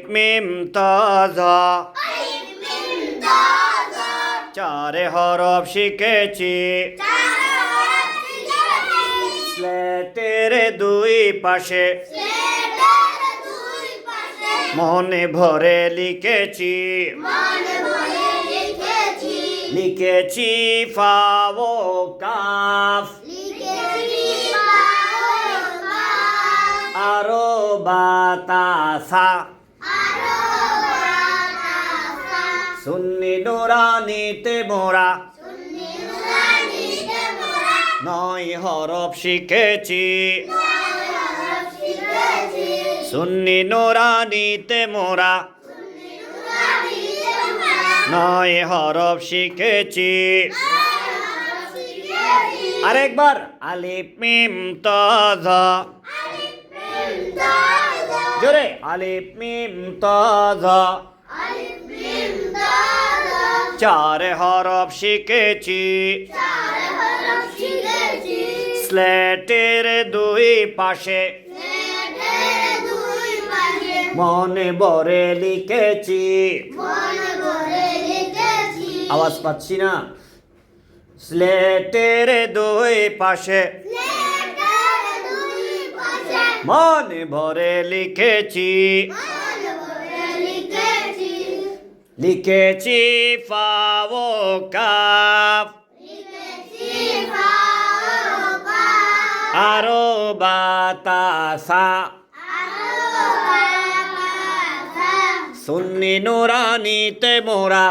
মিম তা যা চারে হরফ শিখেছি স্লেটের দুই পাশে মনে ভরে লিখেছি লিখেছি ফা ও কাফ আরো বাতাসা সুন্নি নুরানিতে মোরা নয় হরফ শিখেছি সুন্নি নুরানিতে মোরা নয় হরফ শিখেছি আরেকবার আলিফ মিম তা যা জোরে আলিফ মিম তা যা চার হরফ শিখেছি স্লেটের দুই পাশে মনে ভরে লিখেছি আওয়াজ পাচ্ছি না স্লেটের দুই পাশে মনে ভরে লিখেছি লিখেছি ফা ও কাফ আরো বাতাসা সুন্নি নুরানিতে মোরা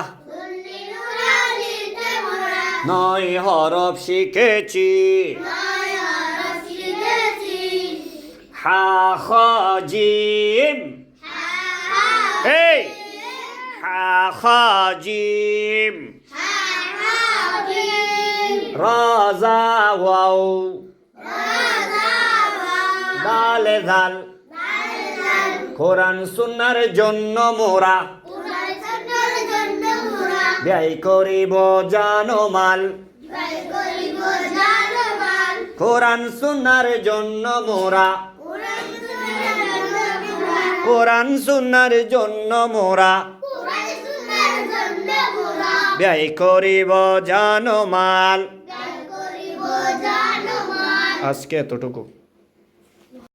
নয় হরফ শিখেছি হা খ জিম এই হা খ জিম রা জা ওয়াও দাল জাল কোরআন সুন্নাহর জন্য মোরা ব্যয় করিব জানমাল কোরআন সুন্নাহর জন্য মোরা কোরআন সুন্নাহর জন্য মোরা ব্যয় করিব জানমাল আজকে এতটুকু।